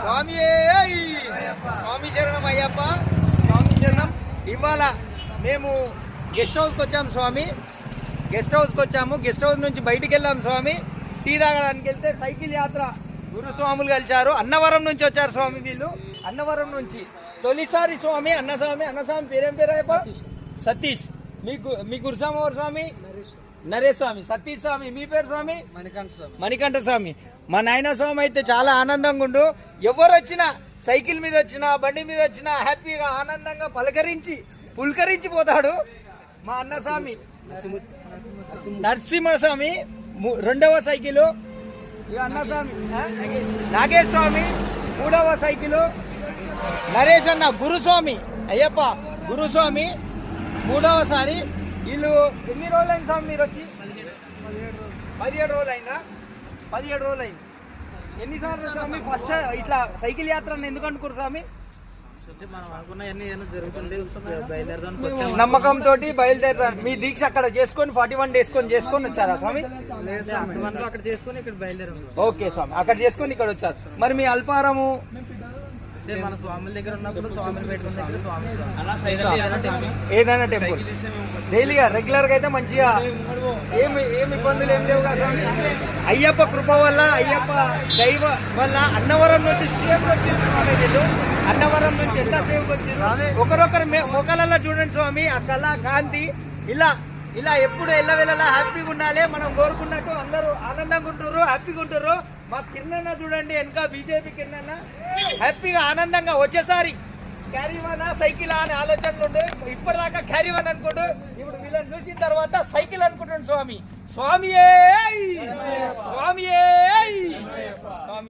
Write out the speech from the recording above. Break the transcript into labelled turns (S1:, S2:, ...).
S1: స్వామి స్వామి శరణం అయ్యప్ప, స్వామి శరణం. ఇవాళ మేము గెస్ట్ హౌస్కి వచ్చాము స్వామి, గెస్ట్ హౌస్కి వచ్చాము. గెస్ట్ హౌస్ నుంచి బయటికి వెళ్ళాము స్వామి. టీ తాగడానికి వెళ్తే సైకిల్ యాత్ర గురుస్వాములు కలిచారు. అన్నవరం నుంచి వచ్చారు స్వామి వీళ్ళు, అన్నవరం నుంచి తొలిసారి స్వామి. అన్నస్వామి పేరేం పేరు అయ్యప్ప? సతీష్. మీ గురుస్వామి ఎవరు స్వామి? నరేష్ స్వామి. సతీష్ స్వామి. మీ పేరు స్వామి? మణికంఠ స్వామి. మా నాయన స్వామి అయితే చాలా ఆనందంగా ఉండు. ఎవరు వచ్చినా, సైకిల్ మీద వచ్చినా, బండి మీద వచ్చినా హ్యాపీగా ఆనందంగా పులకరించి పోతాడు మా అన్న స్వామి. నరసింహస్వామి రెండవ సైకిల్. అన్నస్వామి నాగేశ్ స్వామి మూడవ సైకిల్. నరేష్ అన్న గురుస్వామి అయ్యప్ప గురుస్వామి మూడవసారి. వీళ్ళు ఎన్ని రోజులు అయింది స్వామి మీరు వచ్చి? 17 రోజులు అయిందా? 17 రోజులు అయింది. ఎన్నిసార్లు స్వామి ఫస్ట్ ఇట్లా సైకిల్ యాత్ర ఎందుకు అనుకోరు స్వామి? నమ్మకంతో బయలుదేరుతారు. మీ దీక్ష అక్కడ చేసుకొని 41 days చేసుకొని వచ్చారా స్వామి? ఓకే స్వామి, అక్కడ చేసుకొని ఇక్కడ వచ్చారు. మరి మీ అల్పారము
S2: మన స్వాముల దగ్గర ఉన్నప్పుడు స్వామిని పెట్టుకున్న దగ్గర స్వామి
S1: ఏదైనా టెంపుల్ డైలీగా రెగ్యులర్ గా అయితే మంచిగా ఏమి ఇబ్బందులు ఏం లేవు కదా. అయ్యప్ప కృప వల్ల, అయ్యప్ప దైవ వల్ల అన్నవరం నుంచి సేఫ్ వచ్చింది స్వామి. వీళ్ళు అన్నవరం నుంచి ఎంత సేఫ్ వచ్చింది. ఒకరొకరు మొక్కలలో చూడండి స్వామి, ఆ కళ కాంతి ఇలా ఎప్పుడు ఎల్లవెల్లలా హ్యాపీగా ఉండాలి. మనం కోరుకున్నట్టు అందరూ ఆనందంగా ఉంటున్నారు, హ్యాపీగా ఉంటున్నారు. మా కిరణ్ చూడండి, వెనక బీజేపీ కిరణ్ హ్యాపీగా ఆనందంగా వచ్చేసారి క్యారీవానా సైకిల్ అనే ఆలోచనలు ఉండే. ఇప్పటిదాకా క్యారీవాన్ అనుకోండు, ఇప్పుడు వీళ్ళని చూసిన తర్వాత సైకిల్ అనుకుంటాడు స్వామి. స్వామియే స్వామియే.